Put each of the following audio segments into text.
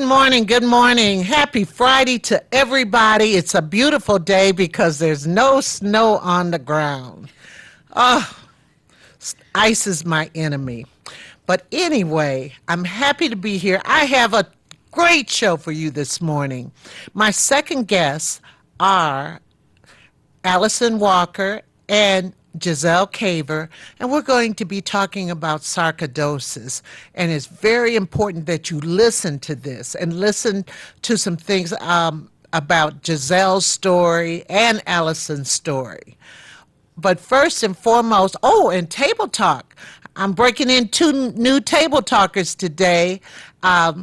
morning. Good morning. Happy Friday to everybody. It's a beautiful day because there's no snow on the ground. Oh, ice is my enemy. But anyway, I'm happy to be here. I have a great show for you this morning. My second guests are Allison Walker and Giselle Caver, and we're going to be talking about sarcoidosis. And it's very important that you listen to this and listen to some things about Giselle's story and Allison's story. But first and foremost, and Table Talk. I'm breaking in two new Table Talkers today. I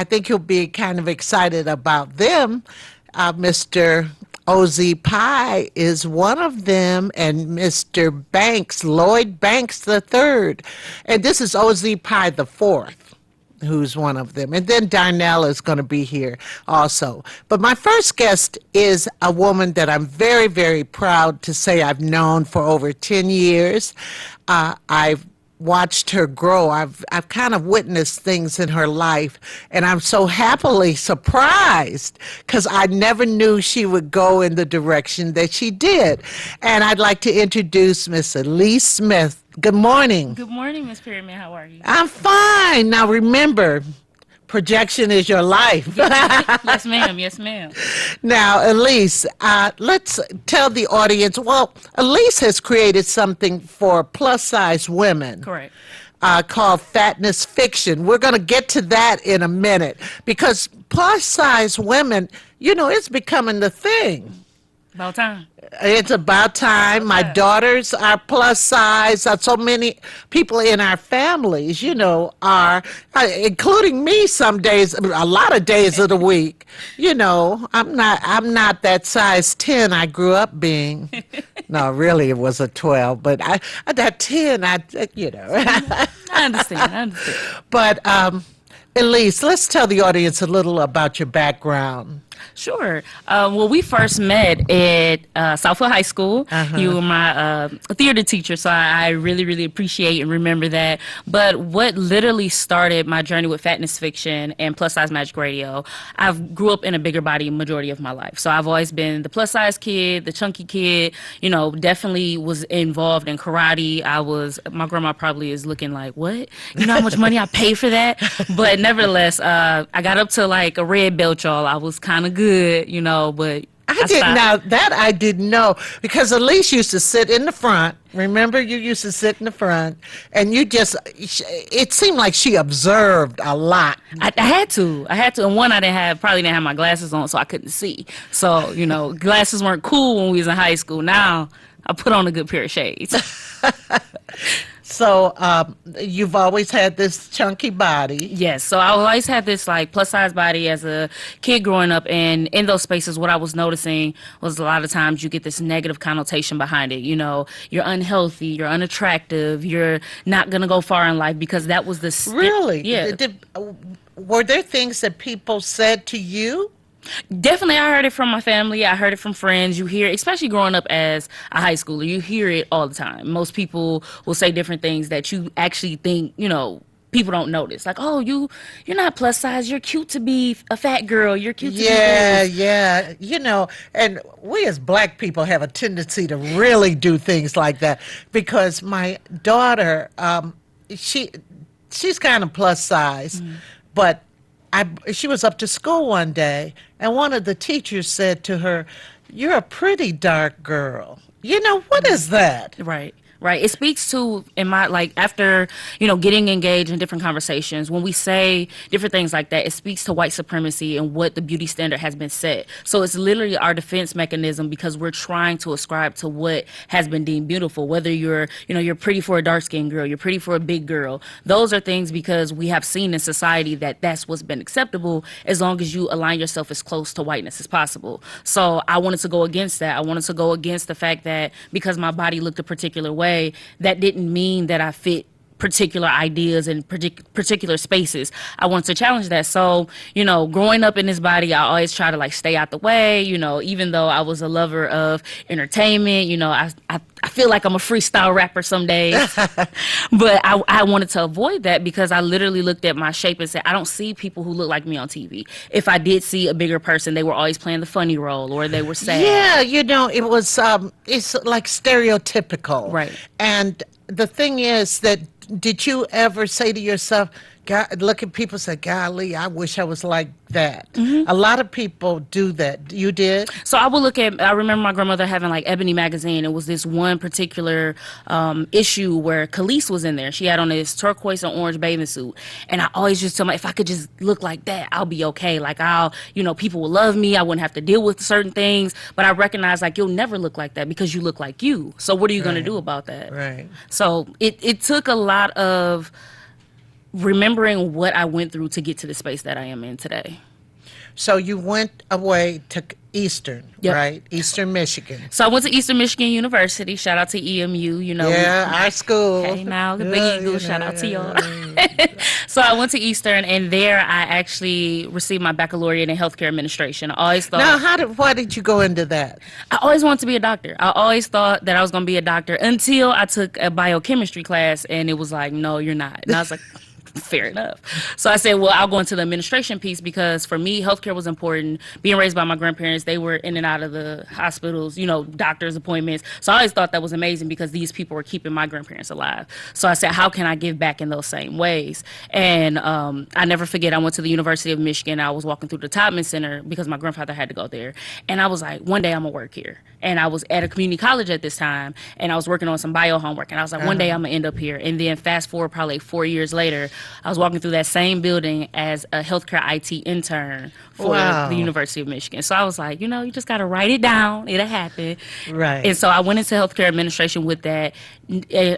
think you'll be kind of excited about them. Mr. OZ Pye is one of them, and Mr. Banks, Lloyd Banks III. And this is OZ Pye the fourth, who's one of them. And then Darnell is going to be here also. But my first guest is a woman that I'm very, very proud to say I've known for over 10 years. I've watched her grow. I've kind of witnessed things in her life, and I'm so happily surprised because I never knew she would go in the direction that she did. And I'd like to introduce Miss Elise Smith. Good morning. Good morning, Miss Perryman. How are you? I'm fine. Now remember, projection is your life. Yes, ma'am. Yes, ma'am. Now, Elise, let's tell the audience, Elise has created something for plus-size women. Correct. Called Fatness Fiction. We're going to get to that in a minute because plus-size women, it's becoming the thing. About time. It's about time. My daughters are plus size. So many people in our families, are, including me some days, a lot of days of the week. I'm not that size 10 I grew up being. No, really, it was a 12. But that 10, I understand. But, Elise, let's tell the audience a little about your background. Sure. Well, we first met at Southfield High School. You were my theater teacher, so I really, really appreciate and remember that. But what literally started my journey with Fatness Fiction and Plus Size Magic Radio, I grew up in a bigger body majority of my life. So I've always been the plus size kid, the chunky kid, definitely was involved in karate. My grandma probably is looking like, what? You know how much money I pay for that? But nevertheless, I got up to like a red belt, y'all. I was kind of good, but I didn't know because Elise used to sit in the front. Remember, you used to sit in the front, and it seemed like she observed a lot. I had to, and one, probably didn't have my glasses on, so I couldn't see. So, glasses weren't cool when we was in high school. Now, I put on a good pair of shades. So you've always had this chunky body. Yes. So I always had this like plus size body as a kid growing up, and in those spaces, what I was noticing was a lot of times you get this negative connotation behind it. You're unhealthy, you're unattractive, you're not gonna go far in life because that was the really. Yeah. Were there things that people said to you? Definitely, I heard it from my family. I heard it from friends. You hear, especially growing up as a high schooler, you hear it all the time. Most people will say different things that you actually think, people don't notice. Like, oh, you're not plus size. You're cute to be a fat girl. You're cute to be this. Yeah. And we as black people have a tendency to really do things like that because my daughter, she's kind of plus size, but she was up to school one day, and one of the teachers said to her, "You're a pretty dark girl." What is that? Right. It speaks to, after, getting engaged in different conversations, when we say different things like that, it speaks to white supremacy and what the beauty standard has been set. So it's literally our defense mechanism because we're trying to ascribe to what has been deemed beautiful, whether you're pretty for a dark-skinned girl, you're pretty for a big girl. Those are things because we have seen in society that that's what's been acceptable as long as you align yourself as close to whiteness as possible. So I wanted to go against that. I wanted to go against the fact that because my body looked a particular way, that didn't mean that I fit particular ideas and particular spaces. I want to challenge that. So, growing up in this body, I always try to like stay out the way, even though I was a lover of entertainment, I feel like I'm a freestyle rapper some days, but I wanted to avoid that because I literally looked at my shape and said, I don't see people who look like me on TV. If I did see a bigger person, they were always playing the funny role or they were Yeah, sad. it was it's like stereotypical. Right. And the thing is that did you ever say to yourself, God, look at people say, golly, I wish I was like that. A lot of people do that. You did? So I remember my grandmother having like Ebony magazine. It was this one particular issue where Khalees was in there. She had on this turquoise and orange bathing suit. And I always just tell myself, if I could just look like that, I'll be okay. Like people will love me. I wouldn't have to deal with certain things. But I recognize like you'll never look like that because you look like you. So what are you going to do about that? Right. So it took a lot of remembering what I went through to get to the space that I am in today. So you went away to Eastern, Yep. right? Eastern Michigan. So I went to Eastern Michigan University. Shout out to EMU. Yeah, our school. Hey, now the Yeah, Big Eagle. Shout out to y'all. So I went to Eastern, and there I actually received my baccalaureate in healthcare administration. I always thought. Now, why did you go into that? I always wanted to be a doctor. I always thought that I was going to be a doctor until I took a biochemistry class, and it was like, no, you're not. And I was like. Fair enough. So I said, well, I'll go into the administration piece because for me, healthcare was important. Being raised by my grandparents, they were in and out of the hospitals, doctor's appointments. So I always thought that was amazing because these people were keeping my grandparents alive. So I said, how can I give back in those same ways? And I never forget, I went to the University of Michigan. I was walking through the Topman Center because my grandfather had to go there. And I was like, one day I'm going to work here. And I was at a community college at this time, and I was working on some bio homework. And I was like, one day I'm going to end up here. And then fast forward probably 4 years later, I was walking through that same building as a healthcare IT intern for Wow. the University of Michigan. So I was like, you just got to write it down. It'll happen. Right. And so I went into healthcare administration with that.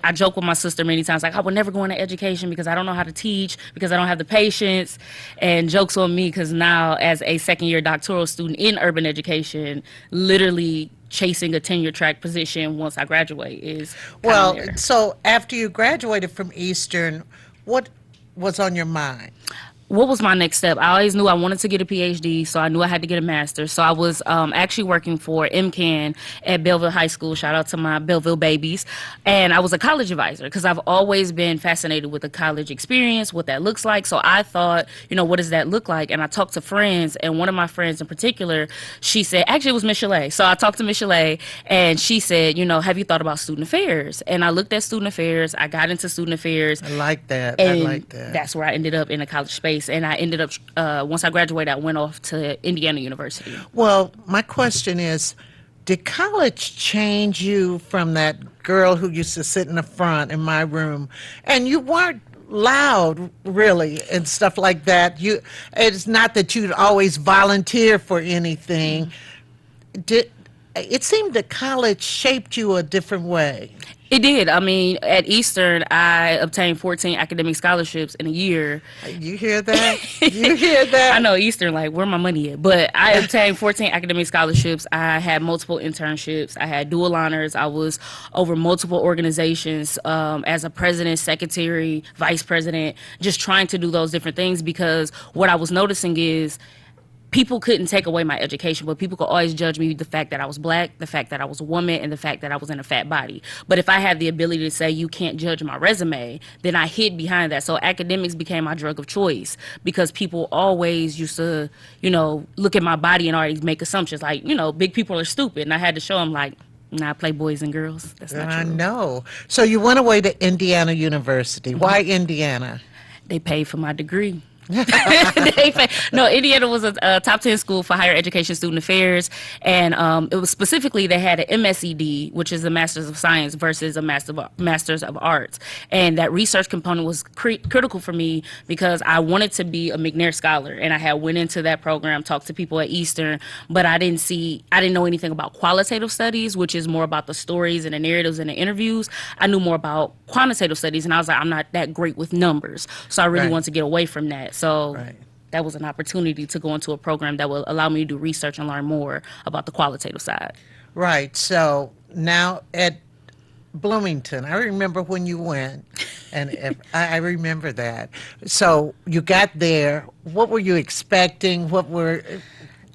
I joke with my sister many times, like, I would never go into education because I don't know how to teach, because I don't have the patience. And jokes on me because now, as a second-year doctoral student in urban education, literally chasing a tenure track position once I graduate is Well, there. so after you graduated from Eastern, what was on your mind? What was my next step? I always knew I wanted to get a PhD, so I knew I had to get a master's. So I was actually working for MCAN at Belleville High School. Shout out to my Belleville babies. And I was a college advisor because I've always been fascinated with the college experience, what that looks like. So I thought, what does that look like? And I talked to friends, and one of my friends in particular, she said, actually it was Miss Chalet. So I talked to Miss Chalet, and she said, have you thought about student affairs? And I looked at student affairs. I got into student affairs. I like that. And I like that. that's where I ended up in a college space. And I ended up, once I graduated, I went off to Indiana University. Well, my question is, did college change you from that girl who used to sit in the front in my room and you weren't loud really and stuff like that? It's not that you'd always volunteer for anything. It seemed that college shaped you a different way? It did. I mean, at Eastern, I obtained 14 academic scholarships in a year. You hear that? You hear that? I know Eastern, like, where my money at? But I obtained 14 academic scholarships. I had multiple internships. I had dual honors. I was over multiple organizations as a president, secretary, vice president, just trying to do those different things because what I was noticing is people couldn't take away my education, but people could always judge me the fact that I was black, the fact that I was a woman, and the fact that I was in a fat body. But if I had the ability to say you can't judge my resume, then I hid behind that. So academics became my drug of choice because people always used to, look at my body and already make assumptions like, big people are stupid. And I had to show them like, nah, I play boys and girls. That's not I true. know. So you went away to Indiana University. Why Indiana? They paid for my degree. No, Indiana was a top 10 school for higher education student affairs, and it was specifically they had an MSED, which is a Master's of Science versus a Master's of Arts, and that research component was critical for me because I wanted to be a McNair scholar, and I had went into that program, talked to people at Eastern, but I didn't know anything about qualitative studies, which is more about the stories and the narratives and the interviews. I knew more about quantitative studies, and I was like, I'm not that great with numbers, so I really Right. wanted to get away from that. So Right. that was an opportunity to go into a program that will allow me to do research and learn more about the qualitative side. Right. So now at Bloomington, I remember when you went, And I remember that. So you got there. What were you expecting? What were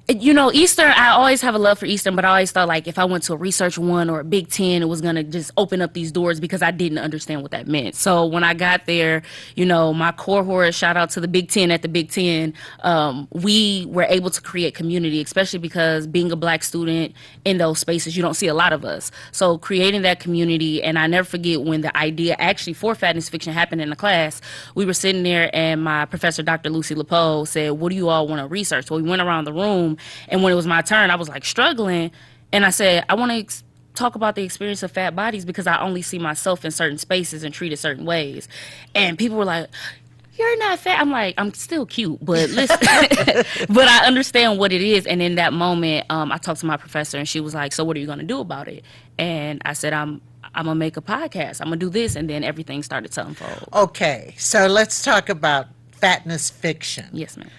Eastern, I always have a love for Eastern, but I always thought like if I went to a research one or a Big Ten, it was going to just open up these doors because I didn't understand what that meant. So when I got there, my cohort, shout out to the Big Ten at the Big Ten, we were able to create community, especially because being a black student in those spaces, you don't see a lot of us. So creating that community, and I never forget when the idea actually for Fatness Fiction happened in the class, we were sitting there and my professor, Dr. Lucy Lepeau, said, what do you all want to research? So we went around the room. And when it was my turn, I was like struggling. And I said, I want to talk about the experience of fat bodies because I only see myself in certain spaces and treated certain ways. And people were like, you're not fat. I'm like, I'm still cute, but listen, but I understand what it is. And in that moment, I talked to my professor and she was like, so what are you going to do about it? And I said, I'm going to make a podcast. I'm going to do this. And then everything started to unfold. Okay, so let's talk about Fatness Fiction. Yes, ma'am.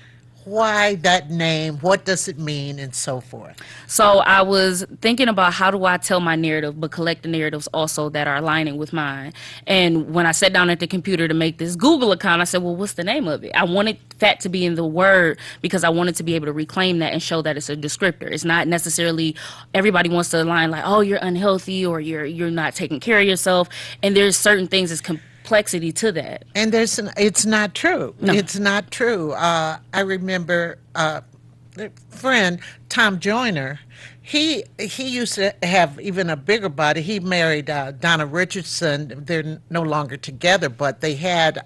Why that name? What does it mean, and so forth? So I was thinking about how do I tell my narrative, but collect the narratives also that are aligning with mine. And when I sat down at the computer to make this Google account, I said, well, what's the name of it? I wanted fat to be in the word because I wanted to be able to reclaim that and show that it's a descriptor. It's not necessarily everybody wants to align like, oh, you're unhealthy or you're not taking care of yourself. And there's certain things that's complexity to that. And it's not true. No. It's not true. I remember a friend, Tom Joyner. He used to have even a bigger body. He married Donna Richardson. They're no longer together, but they had.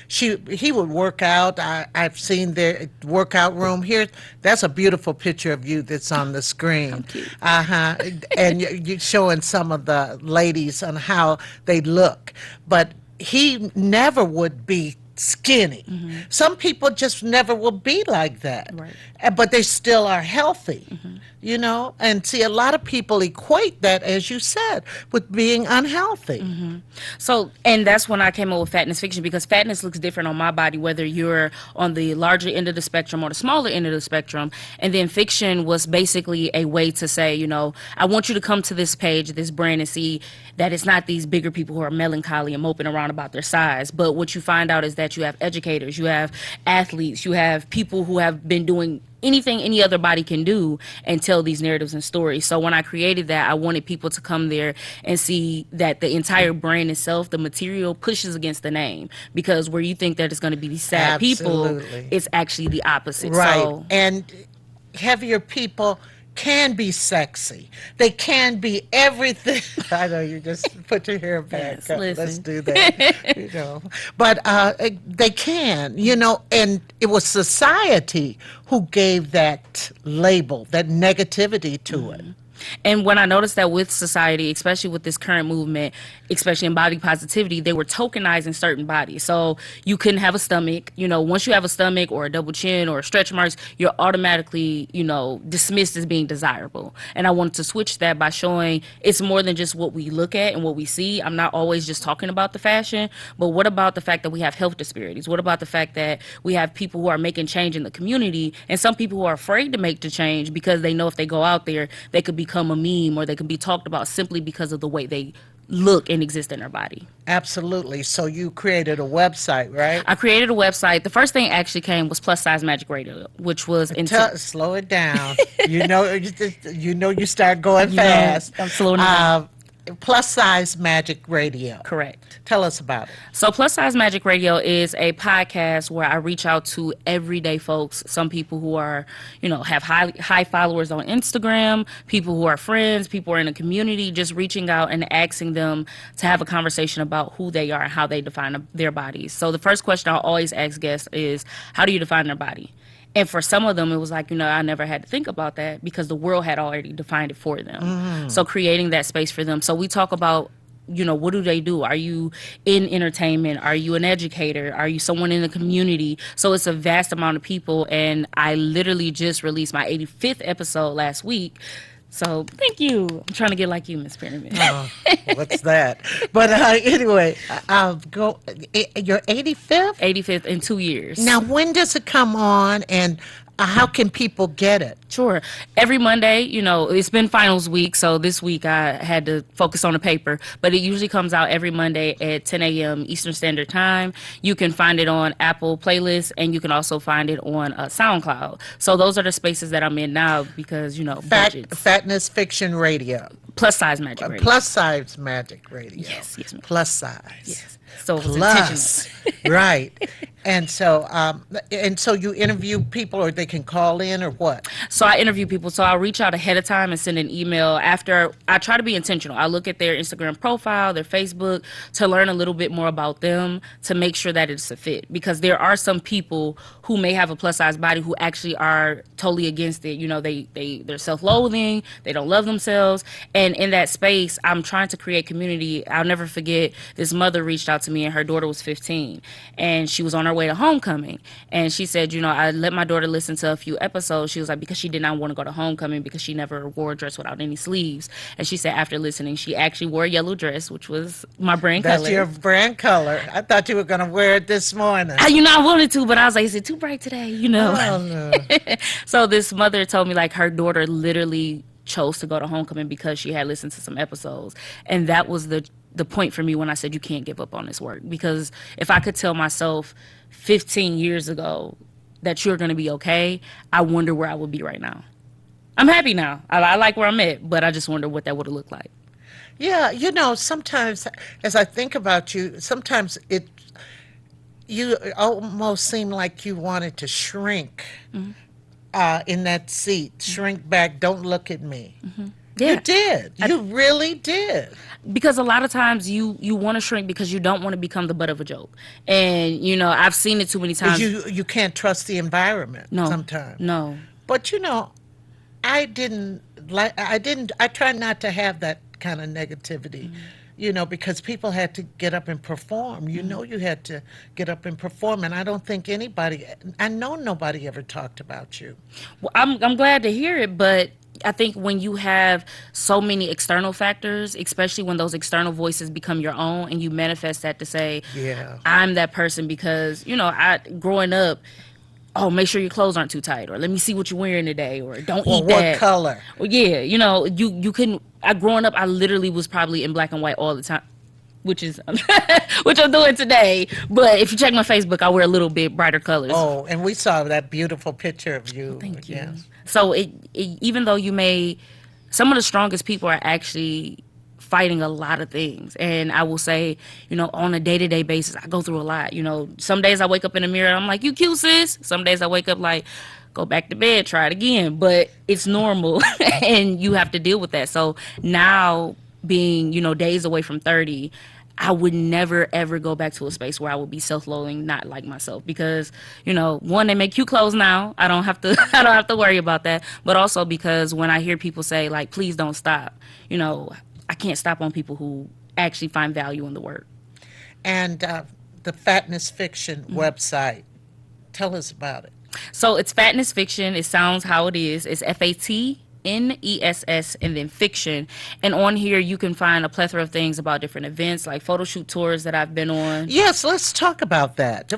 He would work out. I've seen their workout room here. That's a beautiful picture of you that's on the screen. And you're showing some of the ladies on how they look, but he never would be skinny. Mm-hmm. Some people just never will be like that. Right. But they still are healthy. Mm-hmm. And see, a lot of people equate that, as you said, with being unhealthy. Mm-hmm. So, and that's when I came up with Fatness Fiction because fatness looks different on my body, whether you're on the larger end of the spectrum or the smaller end of the spectrum. And then fiction was basically a way to say, I want you to come to this page, this brand, and see that it's not these bigger people who are melancholy and moping around about their size. But what you find out is that you have educators, you have athletes, you have people who have been doing anything any other body can do and tell these narratives and stories. So when I created that, I wanted people to come there and see that the entire brand itself, the material pushes against the name, because where you think that it's going to be these sad people, it's actually the opposite. Right. So, and heavier people can be sexy. They can be everything. I know you just put your hair back. Yes, let's do that. But they can, and it was society who gave that label, that negativity to it. And when I noticed that with society, especially with this current movement, especially in body positivity, they were tokenizing certain bodies. So you couldn't have a stomach. Once you have a stomach or a double chin or stretch marks, you're automatically, dismissed as being desirable. And I wanted to switch that by showing it's more than just what we look at and what we see. I'm not always just talking about the fashion, but what about the fact that we have health disparities? What about the fact that we have people who are making change in the community and some people who are afraid to make the change because they know if they go out there, they could become a meme or they can be talked about simply because of the way they look and exist in their body. Absolutely. So you created a website, right? I created a website. The first thing actually came was Plus Size Magic Radio, which was slow it down. You start going fast. I'm slowing it down. Plus Size Magic Radio. Correct. Tell us about it. So Plus Size Magic Radio is a podcast where I reach out to everyday folks, some people who are, have high followers on Instagram, people who are friends, people who are in the community, just reaching out and asking them to have a conversation about who they are and how they define their bodies. So the first question I always ask guests is, how do you define their body? And for some of them, it was like, I never had to think about that because the world had already defined it for them. Mm. So creating that space for them. So we talk about, what do they do? Are you in entertainment? Are you an educator? Are you someone in the community? So it's a vast amount of people. And I literally just released my 85th episode last week. So thank you. I'm trying to get like you, Miss Perryman. What's that? But anyway, I'll go. Your 85th? 85th in 2 years. Now, when does it come on? And How can people get it? Sure. Every Monday, it's been finals week, so this week I had to focus on the paper, but it usually comes out every Monday at 10 a.m. Eastern Standard Time. You can find it on Apple Playlists, and you can also find it on SoundCloud. So those are the spaces that I'm in now because, budgets. Fatness Fiction Radio. Plus size magic radio. Plus size magic radio. Yes, ma'am. Plus size. Yes. So it's Plus, intentional. right. And so you interview people, or they can call in, or what? So I interview people. So I'll reach out ahead of time and send an email after. I try to be intentional. I look at their Instagram profile, their Facebook, to learn a little bit more about them, to make sure that it's a fit. Because there are some people who may have a plus size body who actually are totally against it. They're self-loathing. They don't love themselves. And in that space, I'm trying to create community. I'll never forget, this mother reached out to me, and her daughter was 15, and she was on her way to homecoming, and she said, I let my daughter listen to a few episodes. She was like, because she did not want to go to homecoming because she never wore a dress without any sleeves. And she said after listening, she actually wore a yellow dress, which was my brand color. That's your brand color. I thought you were going to wear it this morning. I wanted to, but I was like, is it too bright today? Oh, no. So this mother told me, like, her daughter literally chose to go to homecoming because she had listened to some episodes, and that was the point for me when I said you can't give up on this work. Because if I could tell myself 15 years ago that you're going to be okay, I wonder where I would be right now. I'm happy now. I like where I'm at, but I just wonder what that would have looked like. Yeah, sometimes as I think about you, sometimes you almost seem like you wanted to shrink in that seat, shrink back, don't look at me. Yeah. You did. You really did. Because a lot of times you want to shrink because you don't want to become the butt of a joke. And, I've seen it too many times. You can't trust the environment sometimes. No. But, I tried not to have that kind of negativity, because people had to get up and perform. You had to get up and perform. And I don't think I know nobody ever talked about you. Well, I'm glad to hear it, but I think when you have so many external factors, especially when those external voices become your own, and you manifest that to say, yeah, I'm that person because, growing up, oh, make sure your clothes aren't too tight, or let me see what you're wearing today, or don't eat that. What color? Well, yeah, you couldn't. Growing up, I literally was probably in black and white all the time, which is which I'm doing today. But if you check my Facebook, I wear a little bit brighter colors. Oh, and we saw that beautiful picture of you. Thank you. Yes. So even though some of the strongest people are actually fighting a lot of things. And I will say, on a day-to-day basis, I go through a lot. Some days I wake up in the mirror and I'm like, you cute, sis. Some days I wake up like, go back to bed, try it again. But it's normal and you have to deal with that. So now being, days away from 30, I would never, ever go back to a space where I would be self-loathing, not like myself. Because, one, they make cute clothes now. I don't have to worry about that. But also because when I hear people say, like, please don't stop, I can't stop on people who actually find value in the work. And the Fatness Fiction website, tell us about it. So it's Fatness Fiction. It sounds how it is. It's FATNESS and then fiction. And on here you can find a plethora of things about different events, like photo shoot tours that I've been on. Yes, let's talk about that.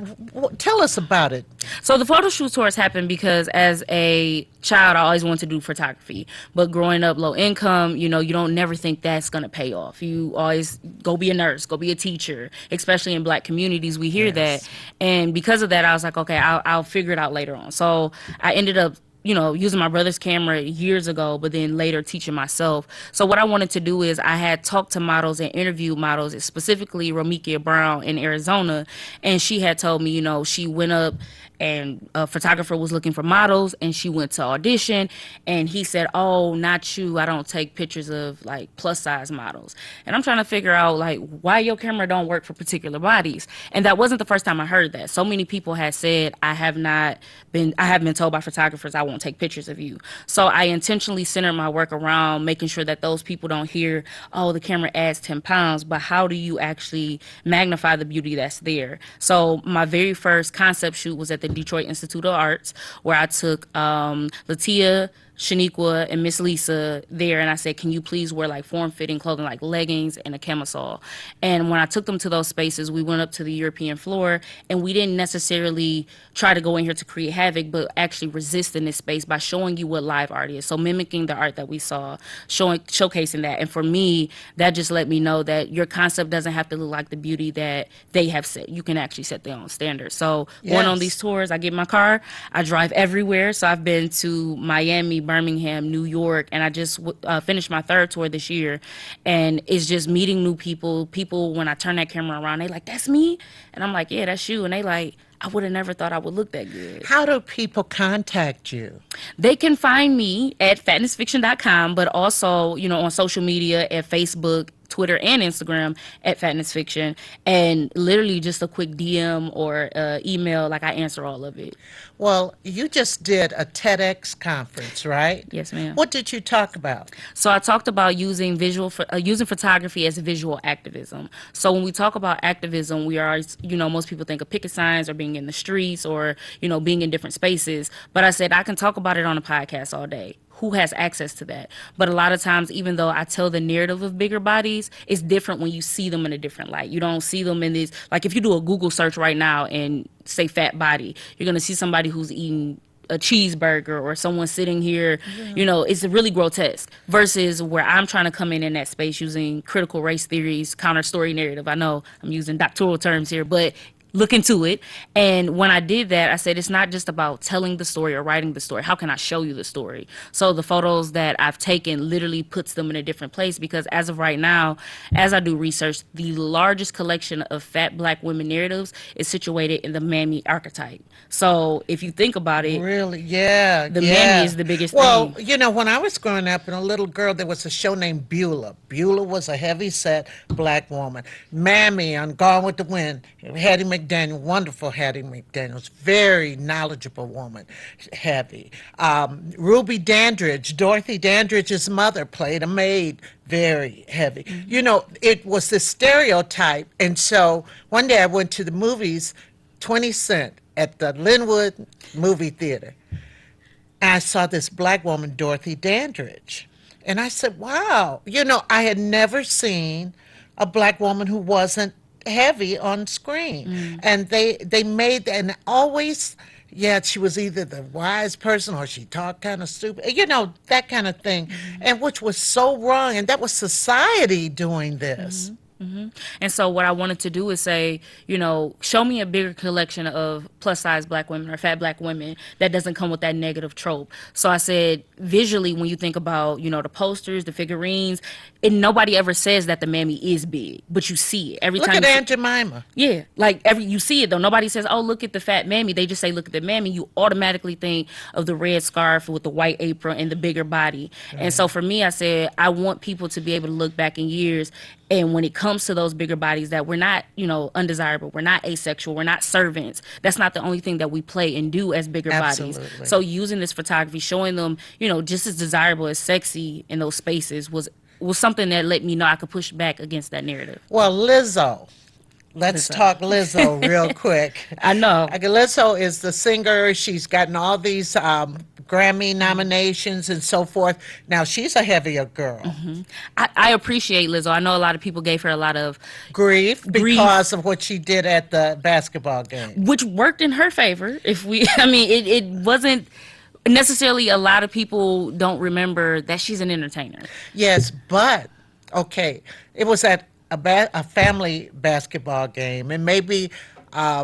Tell us about it. So the photo shoot tours happen because as a child I always wanted to do photography, but growing up low income, you don't never think that's going to pay off. You always go be a nurse, go be a teacher, especially in black communities we hear that. And because of that I was like, okay, I'll figure it out later on. So I ended up using my brother's camera years ago, but then later teaching myself. So what I wanted to do is I had talked to models and interviewed models, specifically Romikia Brown in Arizona. And she had told me, she went up and a photographer was looking for models and she went to audition and he said, oh, not you. I don't take pictures of like plus size models. And I'm trying to figure out like why your camera don't work for particular bodies. And that wasn't the first time I heard that. So many people had said, I have been told by photographers I won't take pictures of you. So I intentionally centered my work around making sure that those people don't hear, oh, the camera adds 10 pounds, but how do you actually magnify the beauty that's there? So my very first concept shoot was at the Detroit Institute of Arts, where I took Latia, Shaniqua and Miss Lisa there, and I said, can you please wear like form-fitting clothing like leggings and a camisole? And when I took them to those spaces, we went up to the European floor, and we didn't necessarily try to go in here to create havoc, but actually resist in this space by showing you what live art is. So mimicking the art that we saw, showcasing that. And for me, that just let me know that your concept doesn't have to look like the beauty that they have set. You can actually set their own standards. So going on these Yes. tours, I get in my car, I drive everywhere. So I've been to Miami, Birmingham, New York, and I just finished my third tour this year. And it's just meeting new people. People, when I turn that camera around, they like, that's me? And I'm like, yeah, that's you. And they like, I would have never thought I would look that good. How do people contact you? They can find me at fatnessfiction.com, but also, on social media at Facebook, Twitter, and Instagram at fatnessfiction. And literally just a quick DM or email, like I answer all of it. Well, you just did a TEDx conference, right? Yes, ma'am. What did you talk about? So I talked about using photography as visual activism. So when we talk about activism, we are, most people think of picket signs or being in the streets or, being in different spaces. But I said I can talk about it on a podcast all day. Who has access to that? But a lot of times, even though I tell the narrative of bigger bodies, it's different when you see them in a different light. You don't see them in this, like if you do a Google search right now and say fat body, you're going to see somebody who's eating a cheeseburger or someone sitting here, it's really grotesque versus where I'm trying to come in that space using critical race theories, counter story narrative. I know I'm using doctoral terms here, but look into it. And when I did that, I said, it's not just about telling the story or writing the story. How can I show you the story? So the photos that I've taken literally puts them in a different place because as of right now, as I do research, the largest collection of fat black women narratives is situated in the mammy archetype. So if you think about it, Really? Yeah, the mammy yeah. is the biggest Well, thing. when I was growing up and a little girl, there was a show named Beulah. Beulah was a heavy set black woman. Mammy on Gone with the Wind, Hattie McDaniel, wonderful Hattie McDaniels, very knowledgeable woman, heavy. Ruby Dandridge, Dorothy Dandridge's mother, played a maid, very heavy. It was this stereotype. And so one day I went to the movies, 20 Cent at the Linwood movie theater. And I saw this black woman, Dorothy Dandridge. And I said, wow, I had never seen a black woman who wasn't heavy on screen. And they made, and always, yeah, she was either the wise person or she talked kind of stupid, that kind of thing. And which was so wrong. And that was society doing this. And so what I wanted to do is say, show me a bigger collection of plus size black women or fat black women that doesn't come with that negative trope. So I said, visually, when you think about, the posters, the figurines, and nobody ever says that the mammy is big, but you see it every Look time. at Aunt Jemima. Yeah, like you see it though. Nobody says, "Oh, look at the fat mammy." They just say, "Look at the mammy." You automatically think of the red scarf with the white apron and the bigger body. And so for me, I said I want people to be able to look back in years, and when it comes to those bigger bodies, that we're not, undesirable, we're not asexual, we're not servants. That's not the only thing that we play and do as bigger bodies. Absolutely. So using this photography, showing them, just as desirable as sexy in those spaces was something that let me know I could push back against that narrative. Well, Lizzo. Let's Lizzo. talk Lizzo real quick. I know. Lizzo is the singer. She's gotten all these Grammy nominations and so forth. Now, she's a heavier girl. I appreciate Lizzo. I know a lot of people gave her a lot of Grief because of what she did at the basketball game. which worked in her favor. I mean, it wasn't necessarily a lot of people don't remember that she's an entertainer. Yes, but, okay, it was at a family basketball game, and maybe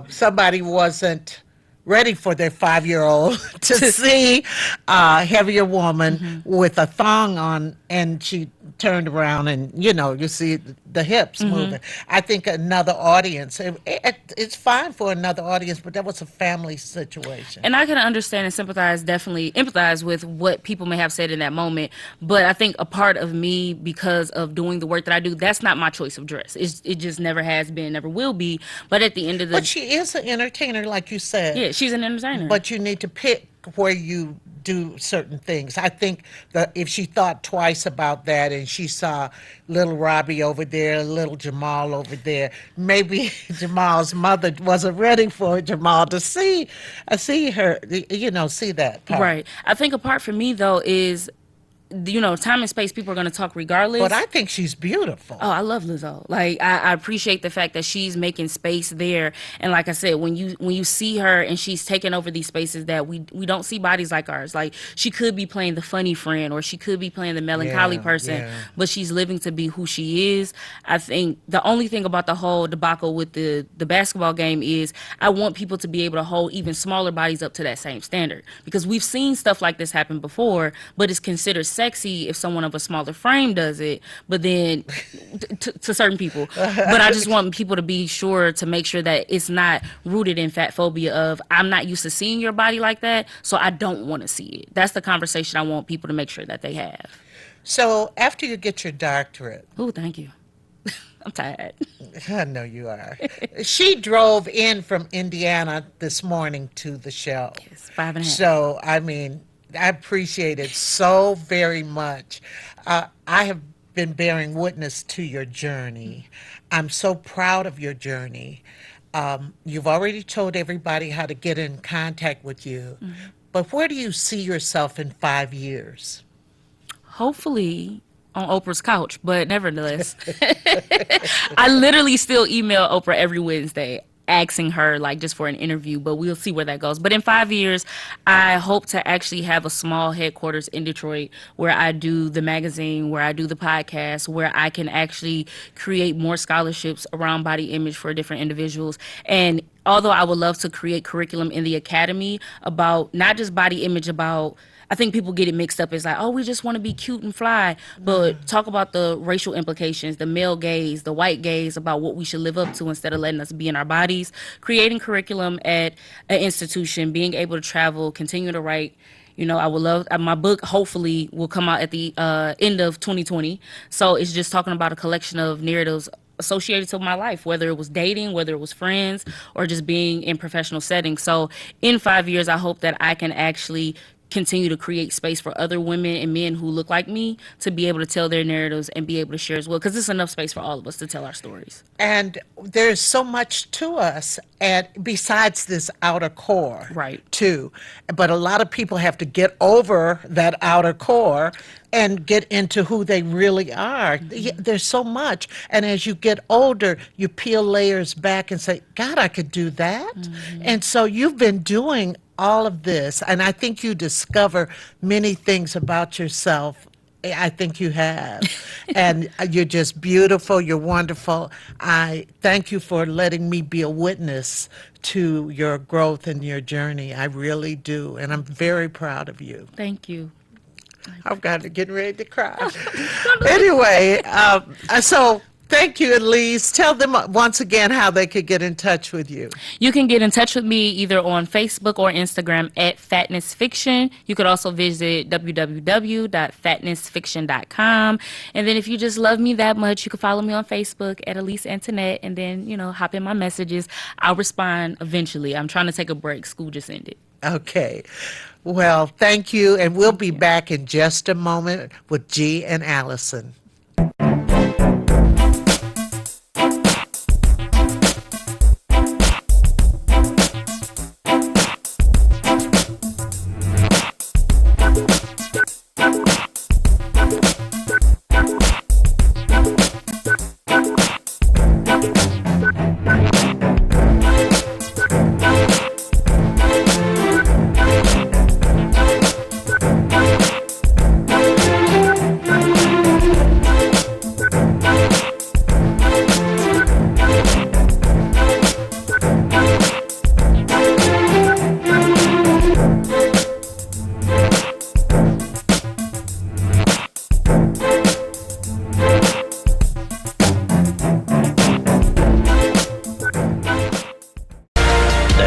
somebody wasn't ready for their 5-year-old to see a heavier woman with a thong on, and she turned around and, you see the hips moving. I think another audience, it's fine for another audience, but that was a family situation. And I can understand and sympathize, definitely empathize with what people may have said in that moment. But I think a part of me, because of doing the work that I do, that's not my choice of dress. It just never has been, never will be. But at the end of the But she is an entertainer, like you said. yeah, she's an entertainer. But you need to pick where you do certain things. I think that if she thought twice about that and she saw little Robbie over there, little Jamal over there, maybe Jamal's mother wasn't ready for Jamal to see her, see that part. Right. I think a part for me though is, time and space, people are going to talk But regardless. I think she's beautiful. Oh, I love Lizzo. Like I appreciate the fact that she's making space there. And like I said, when you see her and she's taking over these spaces that we don't see bodies like ours. Like she could be playing the funny friend or she could be playing the melancholy Yeah, person, yeah. but she's living to be who she is. I think the only thing about the whole debacle with the basketball game is I want people to be able to hold even smaller bodies up to that same standard because we've seen stuff like this happen before, but it's considered sexy if someone of a smaller frame does it. But then to certain people, but I just want people to be sure to make sure that it's not rooted in fat phobia of I'm not used to seeing your body like that, so I don't want to see it. That's the conversation I want people to make sure that they have. So after you get your doctorate, Oh, thank you. I'm tired. I know you are. She drove in from Indiana this morning to the show. It's 5.5. So, I mean, I appreciate it so very much. I have been bearing witness to your journey. I'm so proud of your journey. You've already told everybody how to get in contact with you, but where do you see yourself in 5 years? Hopefully on Oprah's couch, but nevertheless, I literally still email Oprah every Wednesday asking her like just for an interview, but we'll see where that goes. But in 5 years, I hope to actually have a small headquarters in Detroit where I do the magazine, where I do the podcast, where I can actually create more scholarships around body image for different individuals. And although I would love to create curriculum in the academy about not just body image, about I think people get it mixed up as like, oh, we just want to be cute and fly. But talk about the racial implications, the male gaze, the white gaze, about what we should live up to instead of letting us be in our bodies. Creating curriculum at an institution, being able to travel, continue to write. I would love my book. Hopefully, will come out at the end of 2020. So it's just talking about a collection of narratives associated to my life, whether it was dating, whether it was friends, or just being in professional settings. So in 5 years, I hope that I can actually continue to create space for other women and men who look like me to be able to tell their narratives and be able to share as well, because there's enough space for all of us to tell our stories. And there's so much to us, and besides this outer core, Right. too. But a lot of people have to get over that outer core and get into who they really are. There's so much, and as you get older, you peel layers back and say, "God, I could do that." And so you've been doing all of this, and I think you discover many things about yourself. I think you have. And you're just beautiful. You're wonderful. I thank you for letting me be a witness to your growth and your journey. I really do. And I'm very proud of you. Thank you. I've got to get ready to cry. Anyway, so thank you, Elise. Tell them once again how they could get in touch with you. You can get in touch with me either on Facebook or Instagram at Fatness Fiction. You could also visit www.fatnessfiction.com. And then if you just love me that much, you can follow me on Facebook at Elise Antoinette, and then, hop in my messages. I'll respond eventually. I'm trying to take a break. School just ended. Okay. Well, thank you. And we'll be back in just a moment with G and Allison.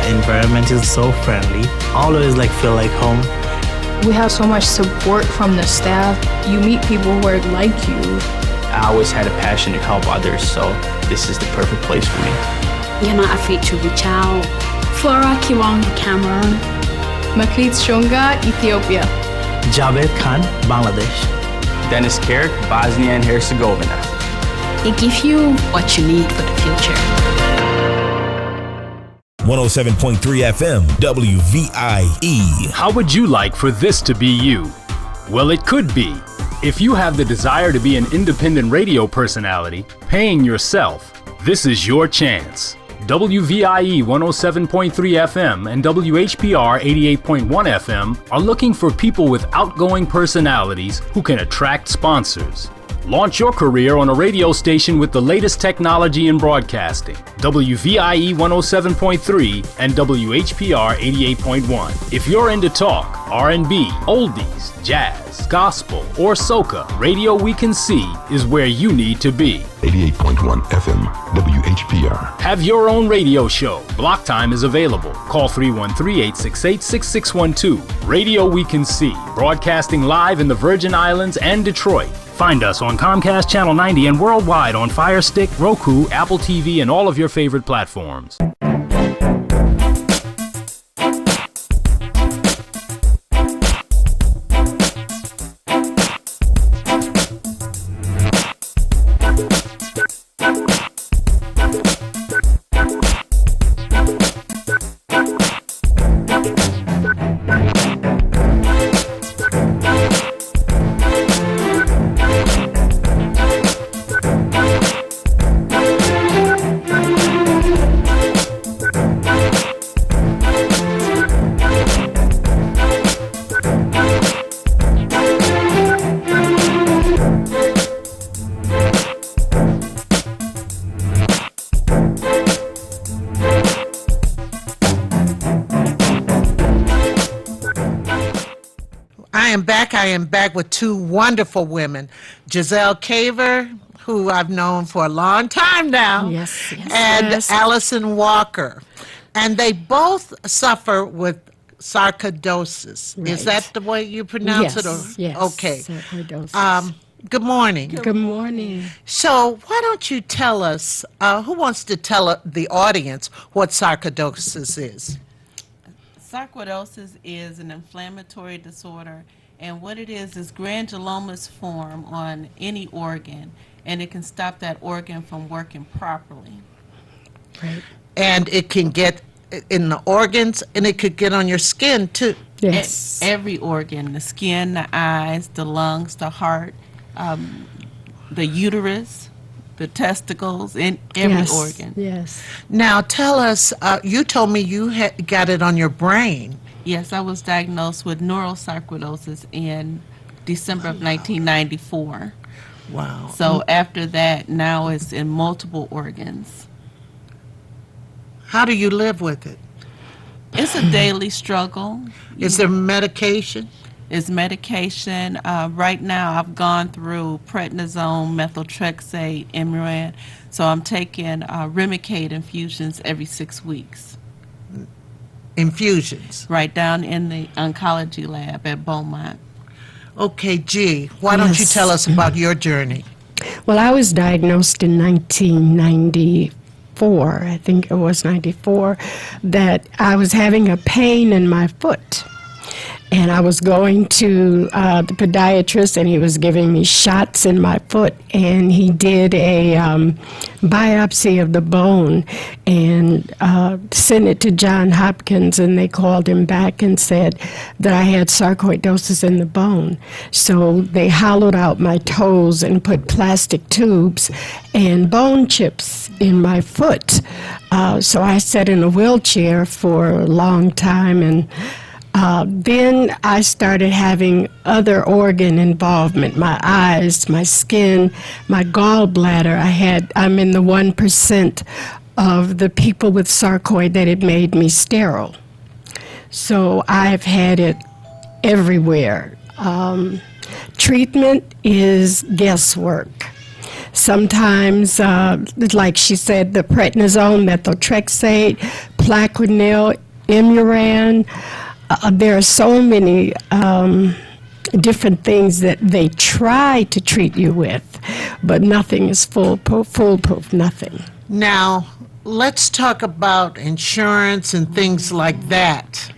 Environment is so friendly. Always feel like home. We have so much support from the staff. You meet people who are like you. I always had a passion to help others, so this is the perfect place for me. You're not afraid to reach out. For our Kiwang camera. Makrit Shonga, Ethiopia. Javed Khan, Bangladesh. Dennis Kerr, Bosnia and Herzegovina. They give you what you need for the future. 107.3 FM, WVIE. How would you like for this to be you? Well, it could be. If you have the desire to be an independent radio personality, paying yourself, this is your chance. WVIE 107.3 FM and WHPR 88.1 FM are looking for people with outgoing personalities who can attract sponsors. Launch your career on a radio station with the latest technology in broadcasting. WVIE 107.3 and WHPR 88.1. If you're into talk, R&B, oldies, jazz, gospel, or soca, Radio We Can See is where you need to be. 88.1 FM, WHPR. Have your own radio show. Block time is available. Call 313-868-6612. Radio We Can See, broadcasting live in the Virgin Islands and Detroit. Find us on Comcast Channel 90 and worldwide on Fire Stick, Roku, Apple TV, and all of your favorite platforms. I am back with two wonderful women, Giselle Caver, who I've known for a long time now, and Allison Walker. And they both suffer with sarcoidosis. Right. Is that the way you pronounce it? Or? Yes. Okay. Sarcoidosis. Good morning. Good morning. So why don't you tell us, who wants to tell the audience what sarcoidosis is? Sarcoidosis is an inflammatory disorder, and what it is granulomas form on any organ, and it can stop that organ from working properly. Right. And it can get in the organs, and it could get on your skin too. Yes. Every organ, the skin, the eyes, the lungs, the heart, the uterus, the testicles, in every organ. Yes. Now tell us, you told me you got it on your brain. Yes, I was diagnosed with neurosarcoidosis in December of 1994. Wow. So after that, now it's in multiple organs. How do you live with it? It's a daily struggle. Is there medication? It's medication. Right now, I've gone through prednisone, methotrexate, Imuran. So I'm taking Remicade infusions every 6 weeks. Infusions? Right down in the oncology lab at Beaumont. Okay, G, why don't you tell us about your journey? Well, I was diagnosed in 1994, I think it was 94, that I was having a pain in my foot. And I was going to the podiatrist, and he was giving me shots in my foot, and he did a biopsy of the bone and sent it to Johns Hopkins, and they called him back and said that I had sarcoidosis in the bone. So they hollowed out my toes and put plastic tubes and bone chips in my foot. So I sat in a wheelchair for a long time, and then I started having other organ involvement, my eyes, my skin, my gallbladder. I'm in the 1% of the people with sarcoid that it made me sterile. So I've had it everywhere. Treatment is guesswork. Sometimes, like she said, the prednisone, methotrexate, Plaquenil, Imuran. There are so many different things that they try to treat you with, but nothing is foolproof, nothing. Now, let's talk about insurance and things like that.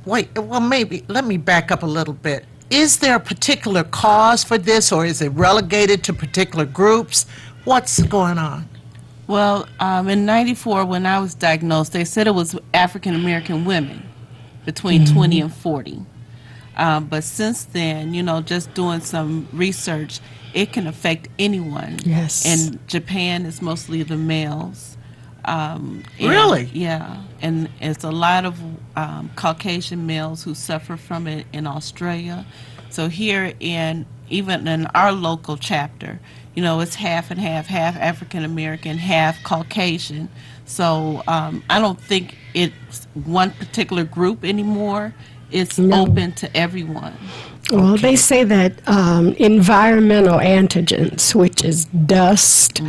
Wait, well, maybe, let me back up a little bit. Is there a particular cause for this, or is it relegated to particular groups? What's going on? Well, in '94, when I was diagnosed, they said it was African American women between 20 and 40. But since then, just doing some research, it can affect anyone. Yes. In Japan, it's mostly the males. Really? Yeah. And it's a lot of Caucasian males who suffer from it in Australia. So here even in our local chapter, it's half and half African American, half Caucasian. So I don't think it's one particular group anymore. It's open to everyone. Well, they say that environmental antigens, which is dust,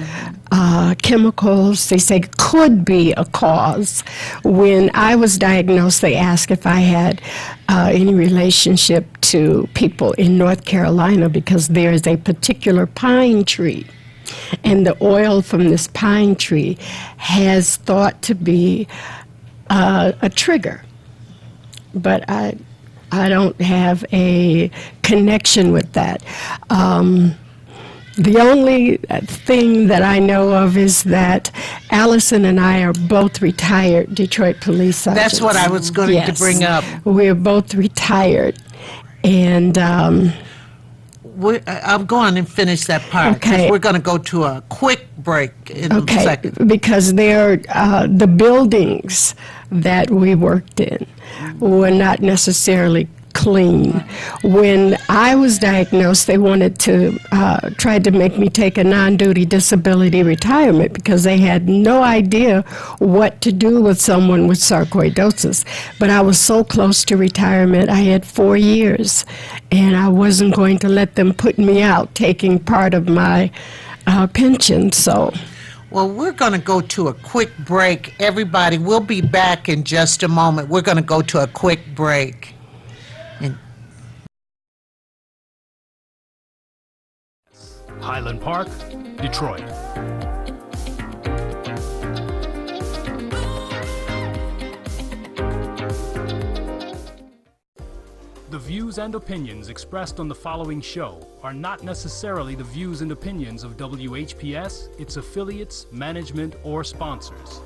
chemicals, they say could be a cause. When I was diagnosed, they asked if I had any relationship to people in North Carolina because there is a particular pine tree. And the oil from this pine tree has thought to be a trigger. But I don't have a connection with that. The only thing that I know of is that Allison and I are both retired Detroit police sergeants. That's what I was going to bring up. We're both retired. And I'll go on and finish that part. Okay. We're going to go to a quick break in a second. Because the buildings that we worked in were not necessarily clean. When I was diagnosed, they wanted to try to make me take a non-duty disability retirement because they had no idea what to do with someone with sarcoidosis. But I was so close to retirement. I had 4 years, and I wasn't going to let them put me out taking part of my pension. So. Well, we're going to go to a quick break. Everybody, we'll be back in just a moment. We're going to go to a quick break. Highland Park, Detroit. The views and opinions expressed on the following show are not necessarily the views and opinions of WHPS, its affiliates, management, or sponsors.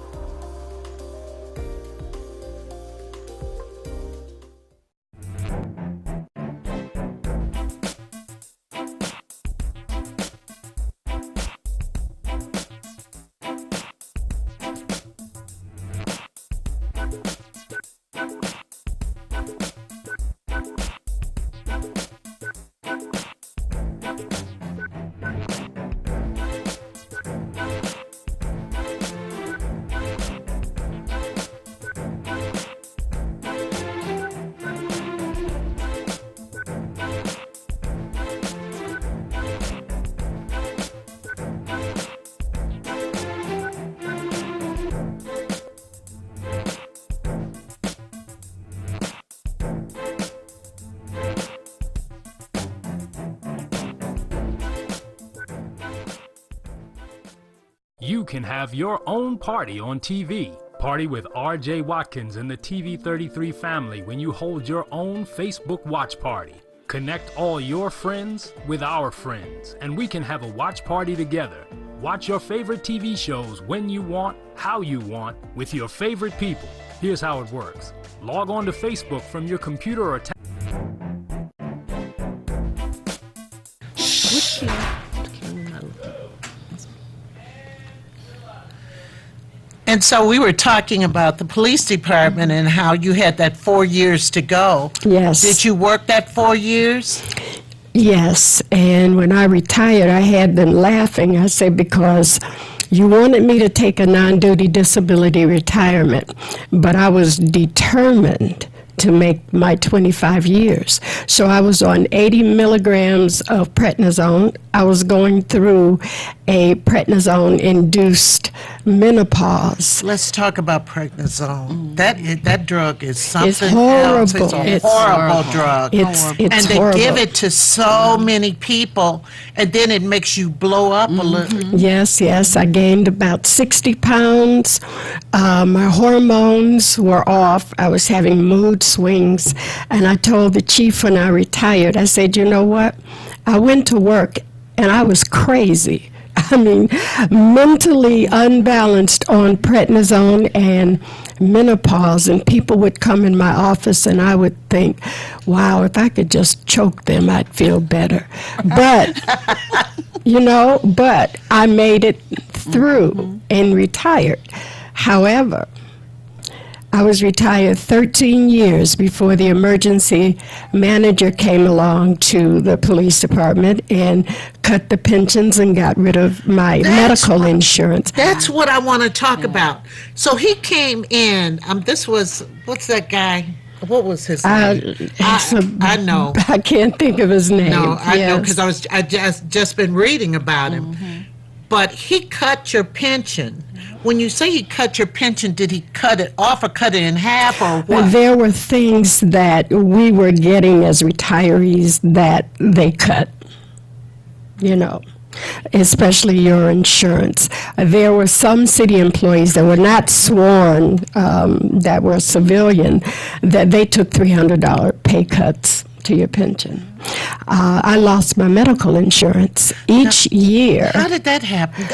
You can have your own party on TV. Party with R.J. Watkins and the TV33 family when you hold your own Facebook watch party. Connect all your friends with our friends, and we can have a watch party together. Watch your favorite TV shows when you want, how you want, with your favorite people. Here's how it works. Log on to Facebook from your computer or tablet. And so we were talking about the police department and how you had that 4 years to go. Yes. Did you work that 4 years? Yes, and when I retired, I had them laughing. I said, because you wanted me to take a non-duty disability retirement, but I was determined to make my 25 years. So I was on 80 milligrams of prednisone. I was going through a prednisone-induced menopause. Let's talk about prednisone. That drug is something It's horrible. else. It's a horrible drug. It's and they horrible. give it to so many people, and then it makes you blow up a little. Yes, I gained about 60 pounds. My hormones were off. I was having mood swings. And I told the chief when I retired, I said, you know what? I went to work and I was crazy. I mean, mentally unbalanced on prednisone and menopause, and people would come in my office and I would think, wow, if I could just choke them, I'd feel better. But, but I made it through and retired. However, I was retired 13 years before the emergency manager came along to the police department and cut the pensions and got rid of my medical insurance. That's what I want to talk about. So he came in. What's that guy? What was his name? I know. I can't think of his name. No, I know because I just been reading about him. But he cut your pension. When you say he cut your pension, did he cut it off or cut it in half or what? There were things that we were getting as retirees that they cut, especially your insurance. There were some city employees that were not sworn, that were civilian, that they took $300 pay cuts to your pension. I lost my medical insurance each year. How did that happen?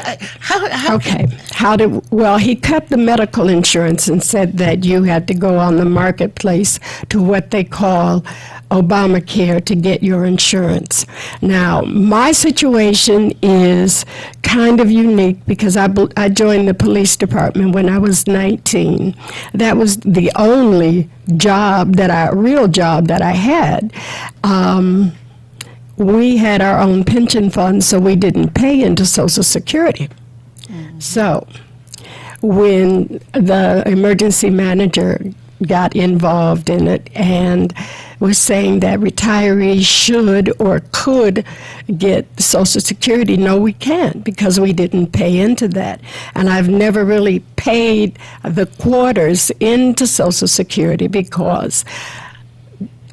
Well, he cut the medical insurance and said that you had to go on the marketplace to what they call Obamacare to get your insurance. Now, my situation is kind of unique because I joined the police department when I was 19. That was the only real job that I had. We had our own pension fund, so we didn't pay into Social Security. So when the emergency manager got involved in it and was saying that retirees should or could get Social Security, no, we can't because we didn't pay into that. And I've never really paid the quarters into Social Security because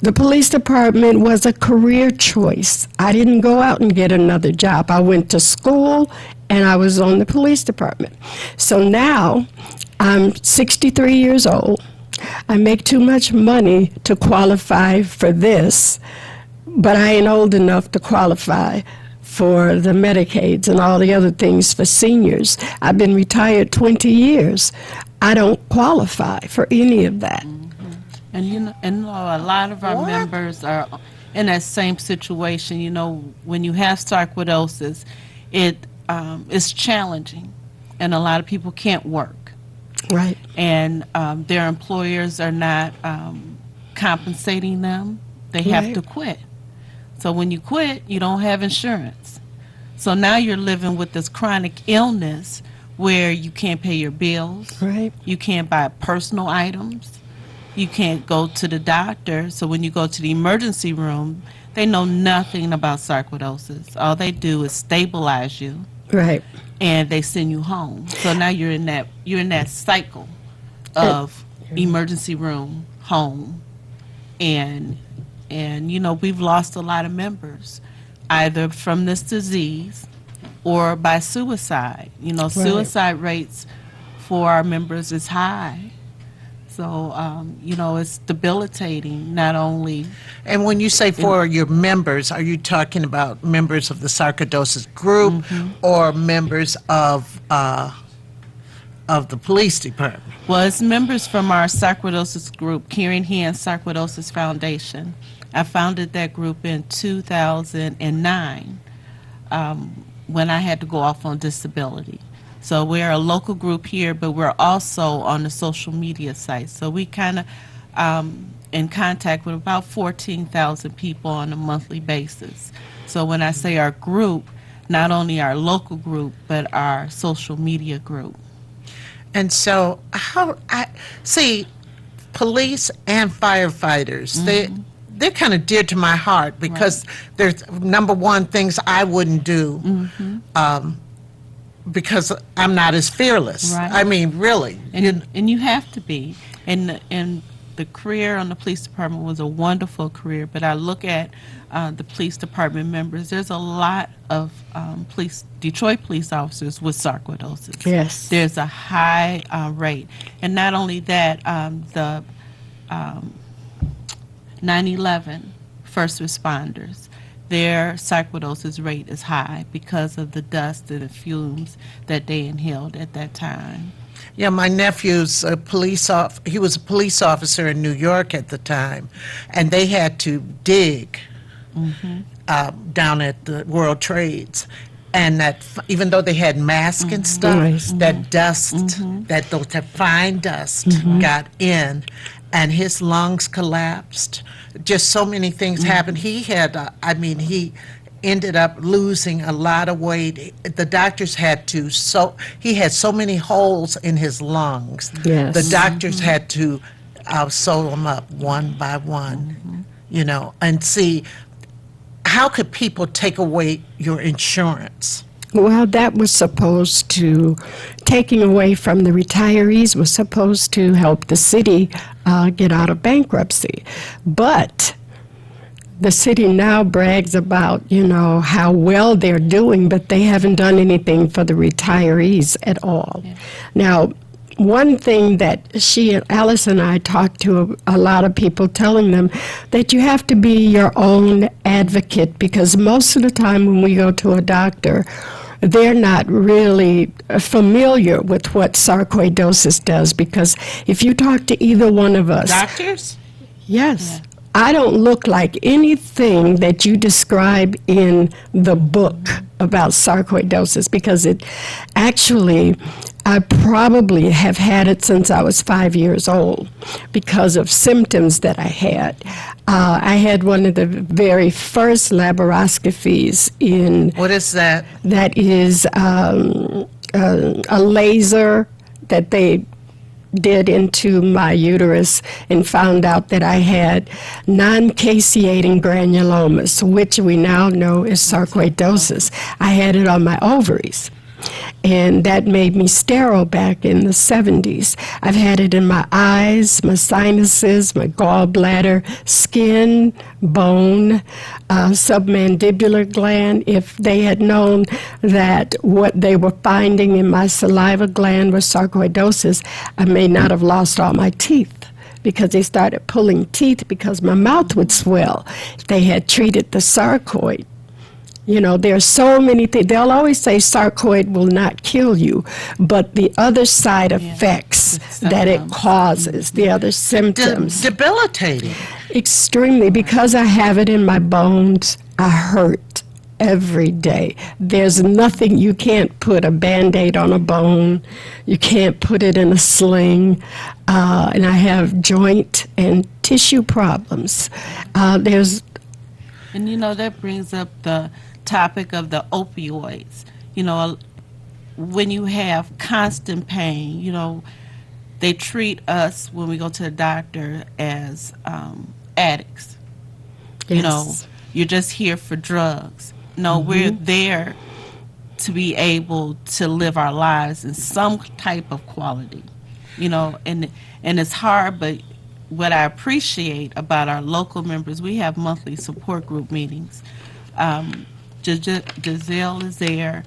the police department was a career choice. I didn't go out and get another job. I went to school and I was on the police department. So now I'm 63 years old. I make too much money to qualify for this, but I ain't old enough to qualify for the Medicaids and all the other things for seniors. I've been retired 20 years. I don't qualify for any of that. And a lot of our members are in that same situation. When you have sarcoidosis, it's challenging, and a lot of people can't work. Right. And their employers are not compensating them. They have to quit. So when you quit, you don't have insurance. So now you're living with this chronic illness where you can't pay your bills. Right. You can't buy personal items. You can't go to the doctor. So when you go to the emergency room, they know nothing about sarcoidosis. All they do is stabilize you. Right. And they send you home. So now you're in that cycle of emergency room, home, and we've lost a lot of members, either from this disease or by suicide. Suicide rates for our members is high. So, it's debilitating, not only... And when you say for your members, are you talking about members of the sarcoidosis group or members of the police department? Well, it's members from our sarcoidosis group, Caring Hands Sarcoidosis Foundation. I founded that group in 2009 when I had to go off on disability. So we're a local group here, but we're also on the social media sites. So we kind of in contact with about 14,000 people on a monthly basis. So when I say our group, not only our local group, but our social media group. And so police and firefighters, they're kind of dear to my heart because there's, number one, things I wouldn't do. because I'm not as fearless. Right. I mean, really. And you have to be. And the career on the police department was a wonderful career, but I look at the police department members. There's a lot of Detroit police officers with sarcoidosis. Yes. There's a high rate. And not only that, the 9/11 first responders, their sarcoidosis rate is high because of the dust and the fumes that they inhaled at that time. Yeah, my nephew's he was a police officer in New York at the time, and they had to dig down at the World Trades. And that even though they had masks and stuff, that dust, that those fine dust got in, and his lungs collapsed. Just so many things happened. He had, he ended up losing a lot of weight. The doctors had to, he had so many holes in his lungs. Yes. The doctors had to sew them up one by one, and see, how could people take away your insurance? Well, that was supposed to, taking away from the retirees was supposed to help the city get out of bankruptcy. But the city now brags about, how well they're doing, but they haven't done anything for the retirees at all. Yeah. Now, one thing that Alice and I talked to a lot of people, telling them that you have to be your own advocate, because most of the time when we go to a doctor, they're not really familiar with what sarcoidosis does, because if you talk to either one of us... Doctors? Yes. Yeah. I don't look like anything that you describe in the book about sarcoidosis, because it actually, I probably have had it since I was 5 years old because of symptoms that I had. I had one of the very first laparoscopies in... What is that? That is a laser that they did into my uterus and found out that I had non-caseating granulomas, which we now know is sarcoidosis. I had it on my ovaries, and that made me sterile back in the 70s. I've had it in my eyes, my sinuses, my gallbladder, skin, bone, submandibular gland. If they had known that what they were finding in my saliva gland was sarcoidosis, I may not have lost all my teeth, because they started pulling teeth because my mouth would swell. If they had treated the sarcoid. There are so many things. They'll always say sarcoid will not kill you, but the other side effects that it causes, the other symptoms. Debilitating. Extremely. Because I have it in my bones, I hurt every day. There's nothing, you can't put a Band-Aid on a bone. You can't put it in a sling. And I have joint and tissue problems. And that brings up the topic of the opioids. When you have constant pain, they treat us when we go to the doctor as addicts. Yes. You're just here for drugs. No, we're there to be able to live our lives in some type of quality. And it's hard, but what I appreciate about our local members, we have monthly support group meetings. Giselle is there,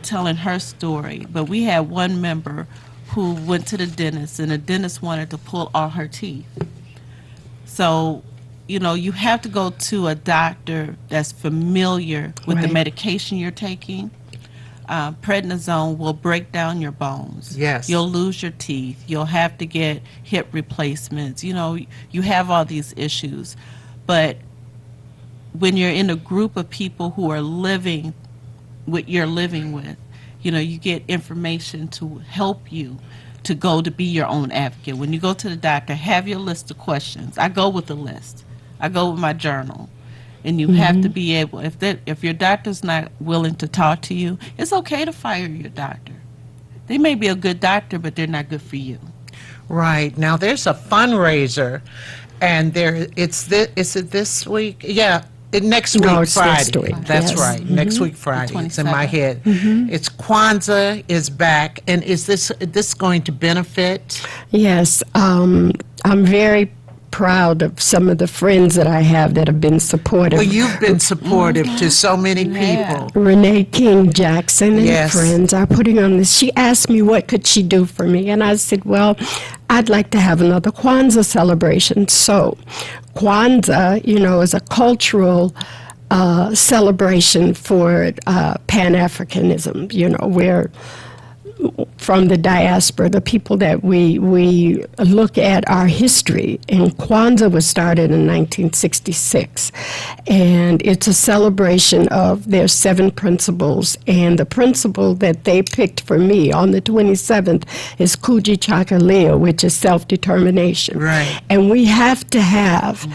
telling her story. But we had one member who went to the dentist, and the dentist wanted to pull all her teeth. So, you have to go to a doctor that's familiar with the medication you're taking. Prednisone will break down your bones. Yes. You'll lose your teeth. You'll have to get hip replacements. You have all these issues. But when you're in a group of people who are living what you're living with, you get information to help you to go to be your own advocate. When you go to the doctor, have your list of questions. I go with a list. I go with my journal. And you have to be able, if your doctor's not willing to talk to you, it's okay to fire your doctor. They may be a good doctor, but they're not good for you. Right. Now, there's a fundraiser, and is it this week? Yeah. Next No, week, it's Friday. next week, That's yes. right. Next week, Friday. It's in my head. It's Kwanzaa is back, and is this going to benefit? Yes, I'm very proud of some of the friends that I have that have been supportive. Well, you've been supportive to so many people. Renee King Jackson and Yes. friends are putting on this. She asked me what could she do for me, and I said, well, I'd like to have another Kwanzaa celebration. So Kwanzaa, is a cultural celebration for Pan-Africanism, where from the diaspora, the people that we look at our history. And Kwanzaa was started in 1966. And it's a celebration of their 7 principles. And the principle that they picked for me on the 27th is Kuji Chakalea, which is self-determination. Right. And we have to have,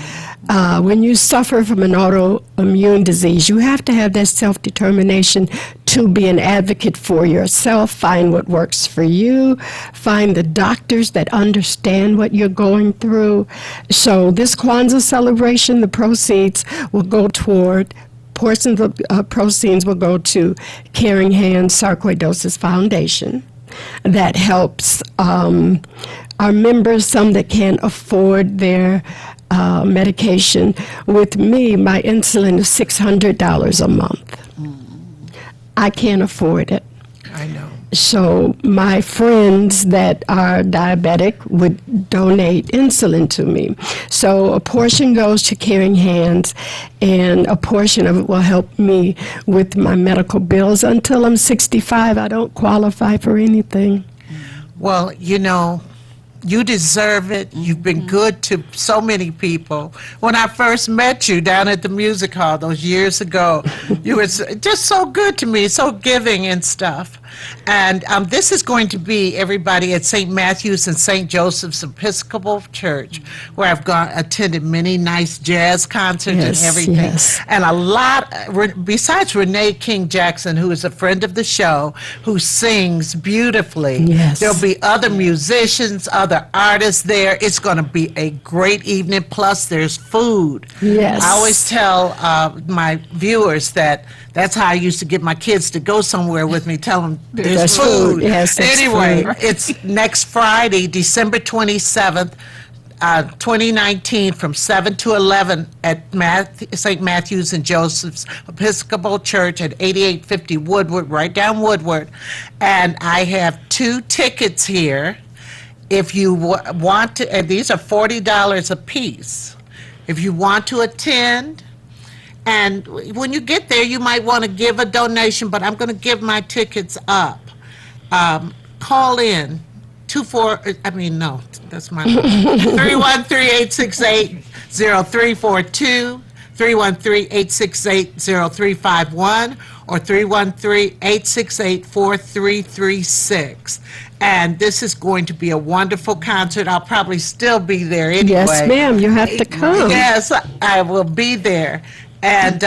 when you suffer from an autoimmune disease, you have to have that self-determination to be an advocate for yourself, find what works for you, find the doctors that understand what you're going through. So this Kwanzaa celebration, the proceeds will go toward, portions of proceeds will go to Caring Hands Sarcoidosis Foundation. That helps our members, some that can't afford their medication. With me, my insulin is $600 a month. I can't afford it. I know. So my friends that are diabetic would donate insulin to me. So a portion goes to Caring Hands, and a portion of it will help me with my medical bills. Until I'm 65, I don't qualify for anything. Well, you deserve it. You've been good to so many people. When I first met you down at the music hall those years ago, you were just so good to me, so giving and stuff. And this is going to be everybody at St. Matthew's and St. Joseph's Episcopal Church, where I've attended many nice jazz concerts and everything. Yes. And a lot, besides Renee King Jackson, who is a friend of the show, who sings beautifully. Yes. There'll be other musicians, other artists there. It's going to be a great evening. Plus, there's food. Yes. I always tell my viewers that's how I used to get my kids to go somewhere with me. Tell them there's food. Yes, there's Anyway, food. it's next Friday, December 27th. 2019 from 7 to 11 at St. Matthew's and Joseph's Episcopal Church at 8850 Woodward, right down Woodward. And I have 2 tickets here. If you want to, and these are $40 a piece. If you want to attend, and when you get there, you might want to give a donation, but I'm going to give my tickets up. Call in. That's my number. 313-868-0342, 313-868-0351, or 313-868-4336. And this is going to be a wonderful concert. I'll probably still be there anyway. Yes, ma'am, you have to come. Yes, I will be there. And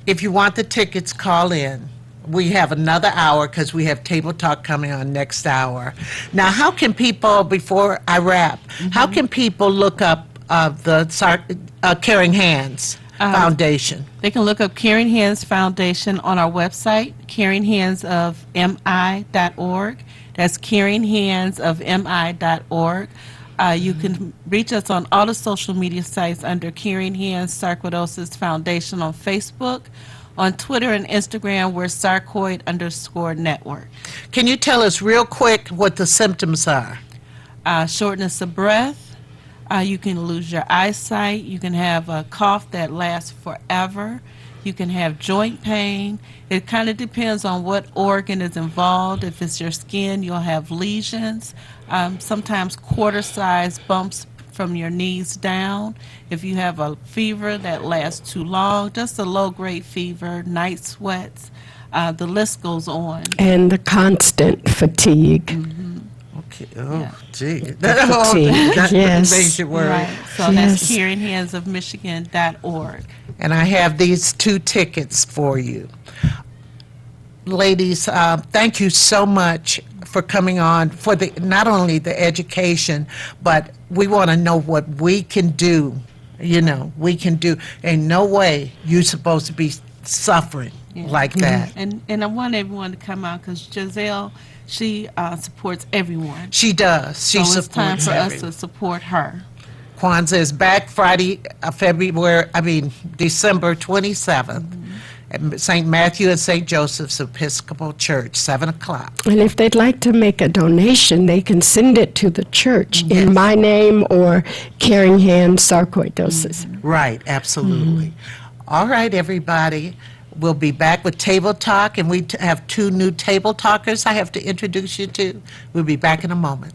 if you want the tickets, call in. We have another hour because we have Table Talk coming on next hour. Now, how can people, before I wrap, how can people look up the Caring Hands Foundation? They can look up Caring Hands Foundation on our website, caringhandsofmi.org. That's caringhandsofmi.org. You can reach us on all the social media sites under Caring Hands Sarcoidosis Foundation on Facebook. On Twitter and Instagram, we're sarcoid_network. Can you tell us real quick what the symptoms are? Shortness of breath. You can lose your eyesight. You can have a cough that lasts forever. You can have joint pain. It kind of depends on what organ is involved. If it's your skin, you'll have lesions. Sometimes quarter-sized bumps from your knees down. If you have a fever that lasts too long, just a low-grade fever, night sweats, the list goes on. And the constant fatigue. Okay. Oh, gee. Fatigue, That yes. makes you worry. Right. So Yes. that's caringhandsofmichigan.org. And I have these 2 tickets for you. Ladies, thank you so much for coming on, for not only the education, but we want to know what we can do You know, we can do. Ain't no way you're supposed to be suffering like that. And I want everyone to come out because Giselle, she supports everyone. She does. She So it's time supports for us everyone. to support her. Kwanzaa is back Friday, December 27th at St. Matthew and St. Joseph's Episcopal Church, 7 o'clock. And if they'd like to make a donation, they can send it to the church in my name or Caring Hands Sarcoidosis. Right, absolutely. All right, everybody. We'll be back with Table Talk, and we have two new Table Talkers I have to introduce you to. We'll be back in a moment.